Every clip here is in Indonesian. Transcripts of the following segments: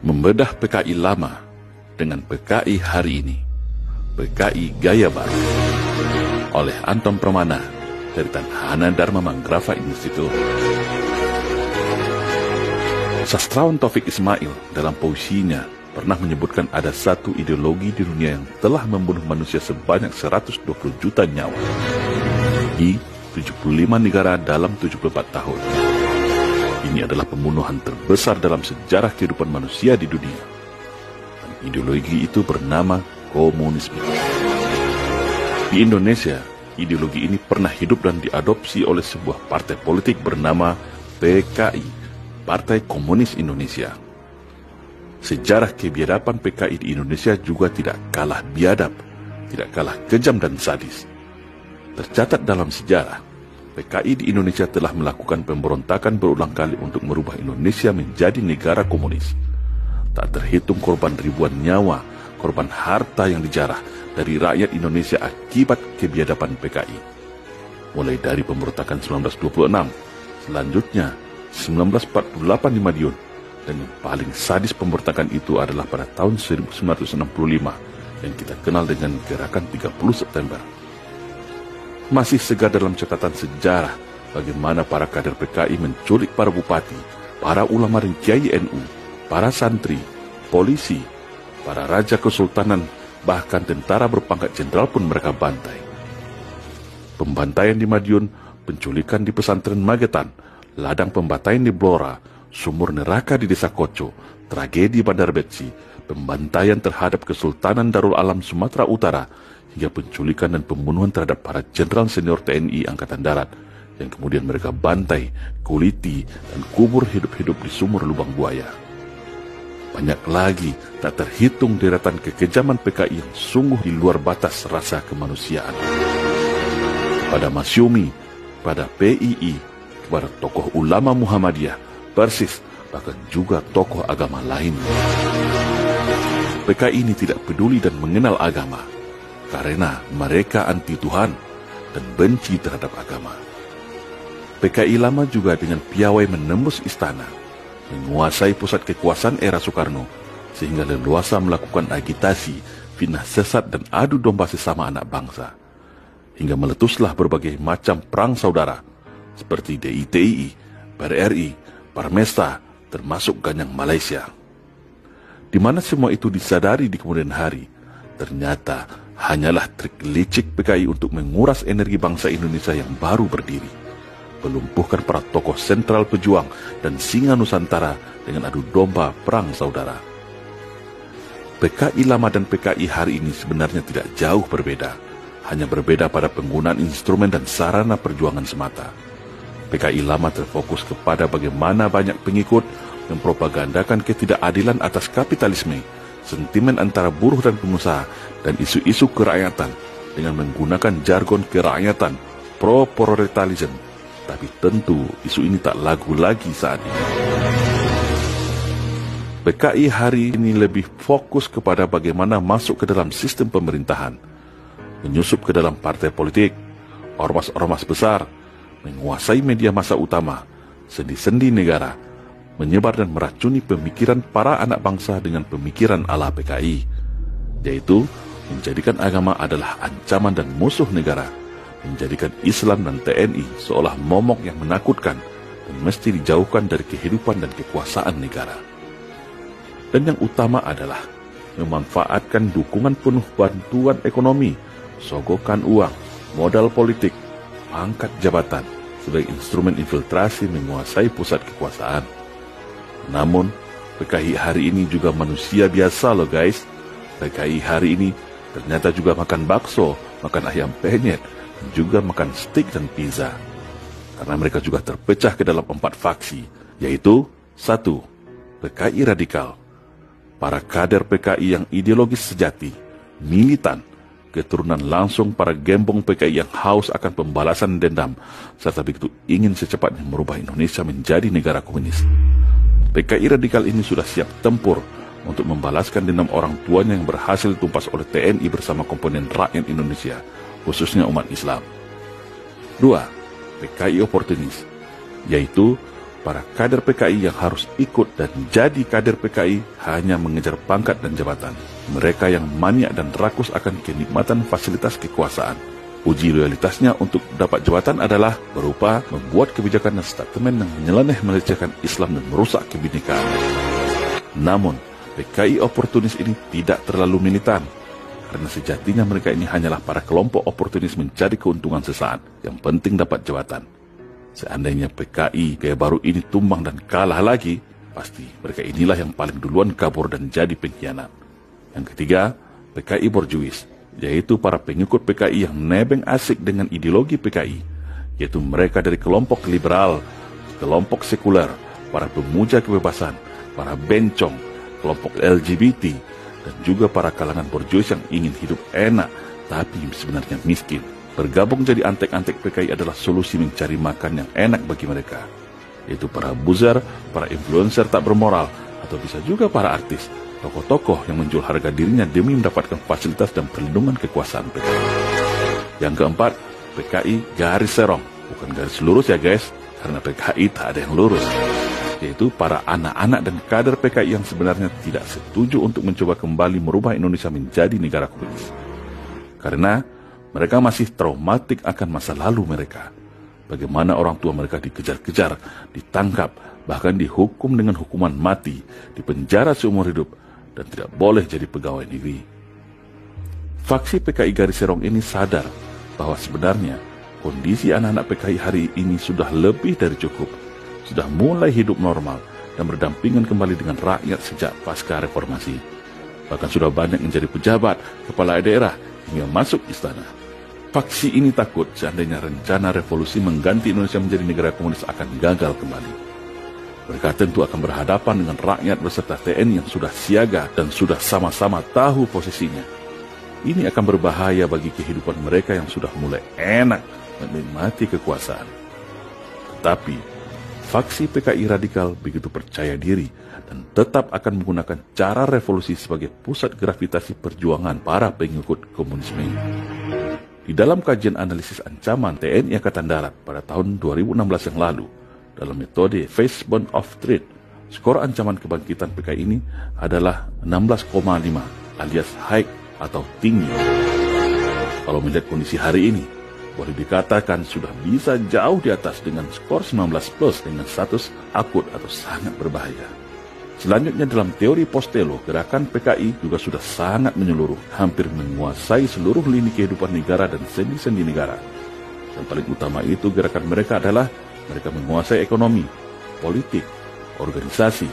Membedah PKI lama dengan PKI hari ini, PKI Gaya Baru, oleh Anton Pramana dari Tanhana Dharma Manggrafa Institute. Sastrawan Taufik Ismail dalam puisinya pernah menyebutkan ada satu ideologi di dunia yang telah membunuh manusia sebanyak 120 juta nyawa di 75 negara dalam 74 tahun. Ini adalah pembunuhan terbesar dalam sejarah kehidupan manusia di dunia. Dan ideologi itu bernama komunisme. Di Indonesia, ideologi ini pernah hidup dan diadopsi oleh sebuah partai politik bernama PKI, Partai Komunis Indonesia. Sejarah kebiadaban PKI di Indonesia juga tidak kalah biadab, tidak kalah kejam dan sadis. Tercatat dalam sejarah, PKI di Indonesia telah melakukan pemberontakan berulang kali untuk merubah Indonesia menjadi negara komunis. Tak terhitung korban ribuan nyawa, korban harta yang dijarah dari rakyat Indonesia akibat kebiadaban PKI. Mulai dari pemberontakan 1926, selanjutnya 1948 di Madiun, dan yang paling sadis pemberontakan itu adalah pada tahun 1965 yang kita kenal dengan Gerakan 30 September. Masih segar dalam catatan sejarah bagaimana para kader PKI menculik para bupati, para ulama dan kiai NU, para santri, polisi, para raja kesultanan, bahkan tentara berpangkat jenderal pun mereka bantai. Pembantaian di Madiun, penculikan di pesantren Magetan, ladang pembantaian di Blora, sumur neraka di Desa Koco, tragedi Bandar Betsi, pembantaian terhadap Kesultanan Darul Alam Sumatera Utara, hingga penculikan dan pembunuhan terhadap para jenderal senior TNI Angkatan Darat, yang kemudian mereka bantai, kuliti, dan kubur hidup-hidup di sumur lubang buaya. Banyak lagi tak terhitung deretan kekejaman PKI yang sungguh di luar batas rasa kemanusiaan. Kepada Masyumi, pada PII, kepada tokoh ulama Muhammadiyah, Persis, bahkan juga tokoh agama lain. PKI ini tidak peduli dan mengenal agama, karena mereka anti Tuhan dan benci terhadap agama. PKI lama juga dengan piawai menembus istana, menguasai pusat kekuasaan era Soekarno, sehingga leluasa melakukan agitasi, fitnah sesat dan adu domba sesama anak bangsa. Hingga meletuslah berbagai macam perang saudara, seperti DITI, PRRI, Parmesta, termasuk Ganyang Malaysia. Di mana semua itu disadari di kemudian hari, ternyata hanyalah trik licik PKI untuk menguras energi bangsa Indonesia yang baru berdiri, melumpuhkan para tokoh sentral pejuang dan singa Nusantara dengan adu domba perang saudara. PKI lama dan PKI hari ini sebenarnya tidak jauh berbeda, hanya berbeda pada penggunaan instrumen dan sarana perjuangan semata. PKI lama terfokus kepada bagaimana banyak pengikut mempropagandakan ketidakadilan atas kapitalisme, sentimen antara buruh dan pengusaha, dan isu-isu kerakyatan dengan menggunakan jargon kerakyatan, pro-proletarianism. Tapi tentu isu ini tak lagu lagi saat ini. PKI hari ini lebih fokus kepada bagaimana masuk ke dalam sistem pemerintahan, menyusup ke dalam partai politik, ormas-ormas besar, menguasai media massa utama, sendi-sendi negara, menyebar dan meracuni pemikiran para anak bangsa dengan pemikiran ala PKI, yaitu menjadikan agama adalah ancaman dan musuh negara, menjadikan Islam dan TNI seolah momok yang menakutkan dan mesti dijauhkan dari kehidupan dan kekuasaan negara. Dan yang utama adalah memanfaatkan dukungan penuh bantuan ekonomi, sogokan uang, modal politik, pangkat jabatan sebagai instrumen infiltrasi menguasai pusat kekuasaan. Namun, PKI hari ini juga manusia biasa loh guys. PKI hari ini ternyata juga makan bakso, makan ayam penyet, dan juga makan steak dan pizza. Karena mereka juga terpecah ke dalam 4 faksi, yaitu 1. PKI radikal, para kader PKI yang ideologis sejati, militan, keturunan langsung para gembong PKI yang haus akan pembalasan dendam, serta begitu ingin secepatnya merubah Indonesia menjadi negara komunis. PKI radikal ini sudah siap tempur untuk membalaskan dendam orang tuanya yang berhasil tumpas oleh TNI bersama komponen rakyat Indonesia, khususnya umat Islam. 2. PKI oportunis, yaitu para kader PKI yang harus ikut dan jadi kader PKI hanya mengejar pangkat dan jabatan. Mereka yang maniak dan rakus akan kenikmatan fasilitas kekuasaan. Uji loyalitasnya untuk dapat jabatan adalah berupa membuat kebijakan dan statement yang menyeleneh melecehkan Islam dan merusak kebinekaan. Namun, PKI oportunis ini tidak terlalu militan, karena sejatinya mereka ini hanyalah para kelompok oportunis mencari keuntungan sesaat, yang penting dapat jabatan. Seandainya PKI gaya baru ini tumbang dan kalah lagi, pasti mereka inilah yang paling duluan kabur dan jadi pengkhianat. Yang ketiga, PKI borjuis, yaitu para pengikut PKI yang nebeng asik dengan ideologi PKI, yaitu mereka dari kelompok liberal, kelompok sekuler, para pemuja kebebasan, para bencong, kelompok LGBT, dan juga para kalangan borjuis yang ingin hidup enak, tapi sebenarnya miskin. Bergabung jadi antek-antek PKI adalah solusi mencari makan yang enak bagi mereka, yaitu para buzzer, para influencer tak bermoral, atau bisa juga para artis, tokoh-tokoh yang menjual harga dirinya demi mendapatkan fasilitas dan perlindungan kekuasaan PKI. Yang keempat, PKI garis serong, bukan garis lurus ya guys, karena PKI tak ada yang lurus, yaitu para anak-anak dan kader PKI yang sebenarnya tidak setuju untuk mencoba kembali merubah Indonesia menjadi negara komunis. Karena mereka masih traumatik akan masa lalu mereka. Bagaimana orang tua mereka dikejar-kejar, ditangkap, bahkan dihukum dengan hukuman mati, dipenjara seumur hidup, dan tidak boleh jadi pegawai negeri. Faksi PKI garis serong ini sadar bahwa sebenarnya kondisi anak-anak PKI hari ini sudah lebih dari cukup, sudah mulai hidup normal dan berdampingan kembali dengan rakyat sejak pasca reformasi. Bahkan sudah banyak yang jadi pejabat, kepala daerah, hingga masuk istana. Faksi ini takut seandainya rencana revolusi mengganti Indonesia menjadi negara komunis akan gagal kembali. Mereka tentu akan berhadapan dengan rakyat beserta TNI yang sudah siaga dan sudah sama-sama tahu posisinya. Ini akan berbahaya bagi kehidupan mereka yang sudah mulai enak menikmati kekuasaan. Tetapi, faksi PKI radikal begitu percaya diri dan tetap akan menggunakan cara revolusi sebagai pusat gravitasi perjuangan para pengikut komunisme. Di dalam kajian analisis ancaman TNI Angkatan Darat pada tahun 2016 yang lalu, dalam metode Fishbone of Threat, skor ancaman kebangkitan PKI ini adalah 16,5 alias high atau tinggi. Kalau melihat kondisi hari ini, boleh dikatakan sudah bisa jauh di atas dengan skor 19 plus dengan status akut atau sangat berbahaya. Selanjutnya dalam teori Postelo, gerakan PKI juga sudah sangat menyeluruh, hampir menguasai seluruh lini kehidupan negara dan sendi-sendi negara. Yang paling utama itu gerakan mereka adalah mereka menguasai ekonomi, politik, organisasi,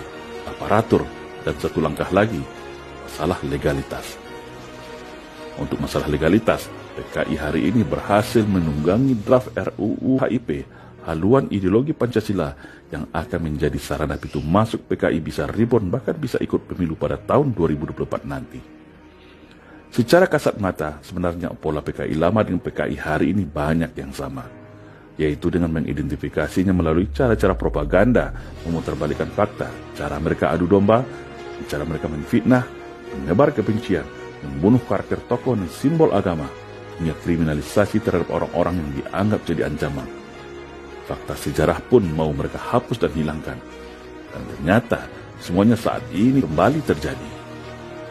aparatur, dan satu langkah lagi, masalah legalitas. Untuk masalah legalitas, PKI hari ini berhasil menunggangi draft RUU HIP, haluan ideologi Pancasila yang akan menjadi sarana pintu masuk PKI bisa reborn bahkan bisa ikut pemilu pada tahun 2024 nanti. Secara kasat mata, sebenarnya pola PKI lama dengan PKI hari ini banyak yang sama, yaitu dengan mengidentifikasinya melalui cara-cara propaganda, memutarbalikkan fakta, cara mereka adu domba, cara mereka menfitnah, menyebar kebencian, membunuh karakter tokoh dan simbol agama, hingga kriminalisasi terhadap orang-orang yang dianggap jadi ancaman. Fakta sejarah pun mau mereka hapus dan hilangkan. Dan ternyata semuanya saat ini kembali terjadi.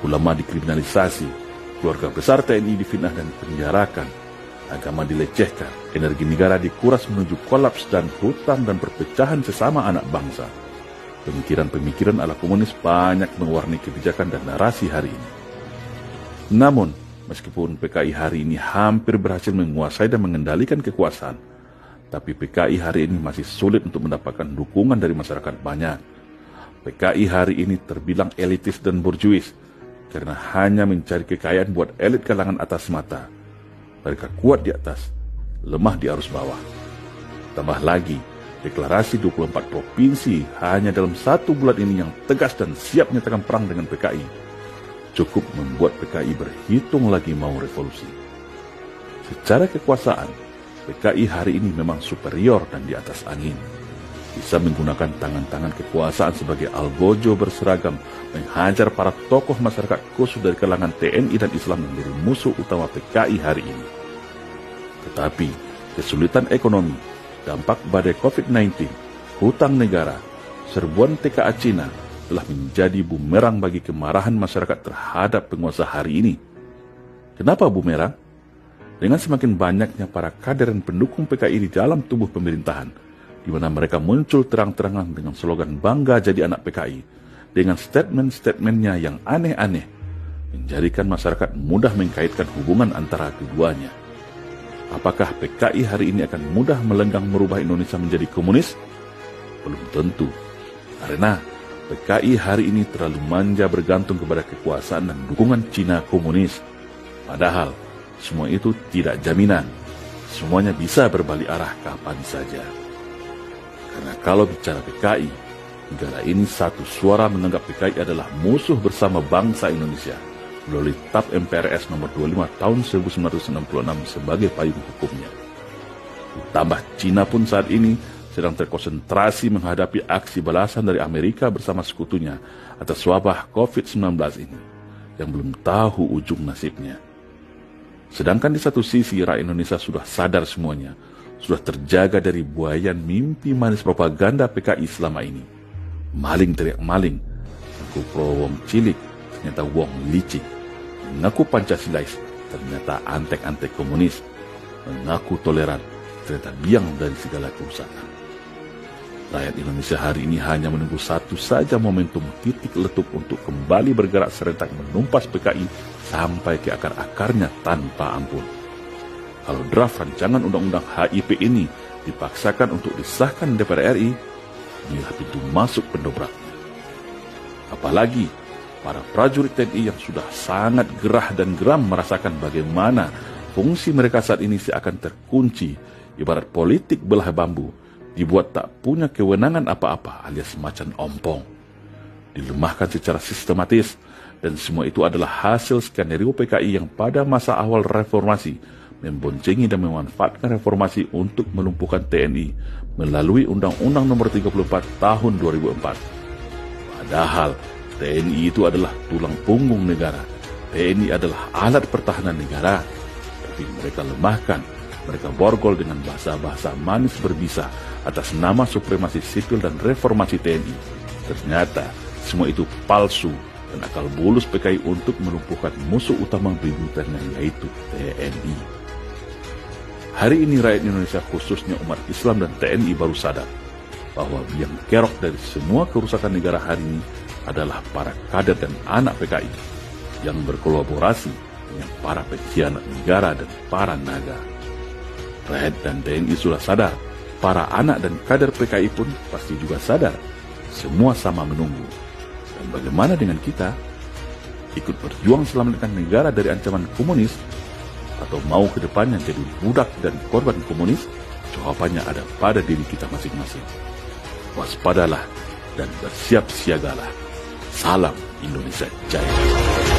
Ulama dikriminalisasi, keluarga besar TNI difitnah dan penjarakan, agama dilecehkan, energi negara dikuras menuju kolaps dan hutang dan perpecahan sesama anak bangsa. Pemikiran-pemikiran ala komunis banyak mewarnai kebijakan dan narasi hari ini. Namun, meskipun PKI hari ini hampir berhasil menguasai dan mengendalikan kekuasaan, tapi PKI hari ini masih sulit untuk mendapatkan dukungan dari masyarakat banyak. PKI hari ini terbilang elitis dan borjuis, karena hanya mencari kekayaan buat elit kalangan atas mata. Mereka kuat di atas, lemah di arus bawah. Tambah lagi, deklarasi 24 provinsi hanya dalam 1 bulan ini yang tegas dan siap menyatakan perang dengan PKI, cukup membuat PKI berhitung lagi mau revolusi. Secara kekuasaan, PKI hari ini memang superior dan di atas angin. Bisa menggunakan tangan-tangan kekuasaan sebagai algojo berseragam, menghajar para tokoh masyarakat khusus dari kalangan TNI dan Islam yang menjadi musuh utama PKI hari ini. Tetapi, kesulitan ekonomi, dampak badai COVID-19, hutang negara, serbuan TKA Cina telah menjadi bumerang bagi kemarahan masyarakat terhadap penguasa hari ini. Kenapa bumerang? Dengan semakin banyaknya para kader dan pendukung PKI di dalam tubuh pemerintahan, di mana mereka muncul terang-terangan dengan slogan bangga jadi anak PKI, dengan statement-statementnya yang aneh-aneh, menjadikan masyarakat mudah mengkaitkan hubungan antara keduanya. Apakah PKI hari ini akan mudah melenggang merubah Indonesia menjadi komunis? Belum tentu, karena PKI hari ini terlalu manja bergantung kepada kekuasaan dan dukungan Cina komunis. Padahal, semua itu tidak jaminan. Semuanya bisa berbalik arah kapan saja. Karena kalau bicara PKI, negara ini satu suara menganggap PKI adalah musuh bersama bangsa Indonesia melalui TAP MPRS nomor 25 tahun 1966 sebagai payung hukumnya. Ditambah Cina pun saat ini sedang terkonsentrasi menghadapi aksi balasan dari Amerika bersama sekutunya atas wabah COVID-19 ini yang belum tahu ujung nasibnya. Sedangkan di satu sisi rakyat Indonesia sudah sadar semuanya, sudah terjaga dari buayan mimpi manis propaganda PKI selama ini. Maling teriak maling, mengaku pro wong cilik, ternyata wong licik. Mengaku Pancasilais, ternyata antek-antek komunis. Mengaku toleran, ternyata biang dari segala kerusakan. Rakyat Indonesia hari ini hanya menunggu satu saja momentum titik letup untuk kembali bergerak serentak menumpas PKI sampai ke akar-akarnya tanpa ampun. Kalau draft rancangan undang-undang HIP ini dipaksakan untuk disahkan DPR RI, inilah pintu masuk pendobraknya. Apalagi para prajurit TNI yang sudah sangat gerah dan geram merasakan bagaimana fungsi mereka saat ini seakan terkunci, ibarat politik belah bambu, dibuat tak punya kewenangan apa-apa alias macan ompong. Dilemahkan secara sistematis, dan semua itu adalah hasil skenario PKI yang pada masa awal reformasi memboncengi dan memanfaatkan reformasi untuk melumpuhkan TNI melalui Undang-Undang Nomor 34 Tahun 2004. Padahal TNI itu adalah tulang punggung negara. TNI adalah alat pertahanan negara, tapi mereka lemahkan, mereka borgol dengan bahasa-bahasa manis berbisa atas nama supremasi sipil dan reformasi TNI. Ternyata semua itu palsu dan akal bulus PKI untuk melumpuhkan musuh utama bebuyutannya, yaitu TNI. Hari ini rakyat Indonesia, khususnya umat Islam dan TNI, baru sadar bahwa biang kerok dari semua kerusakan negara hari ini adalah para kader dan anak PKI yang berkolaborasi dengan para pengkhianat negara dan para naga. Rakyat dan TNI sudah sadar, para anak dan kader PKI pun pasti juga sadar. Semua sama menunggu. Dan bagaimana dengan kita? Ikut berjuang selamatkan negara dari ancaman komunis? Atau mau ke depannya jadi budak dan korban komunis? Jawabannya ada pada diri kita masing-masing. Waspadalah dan bersiap siagalah. Salam Indonesia Jaya.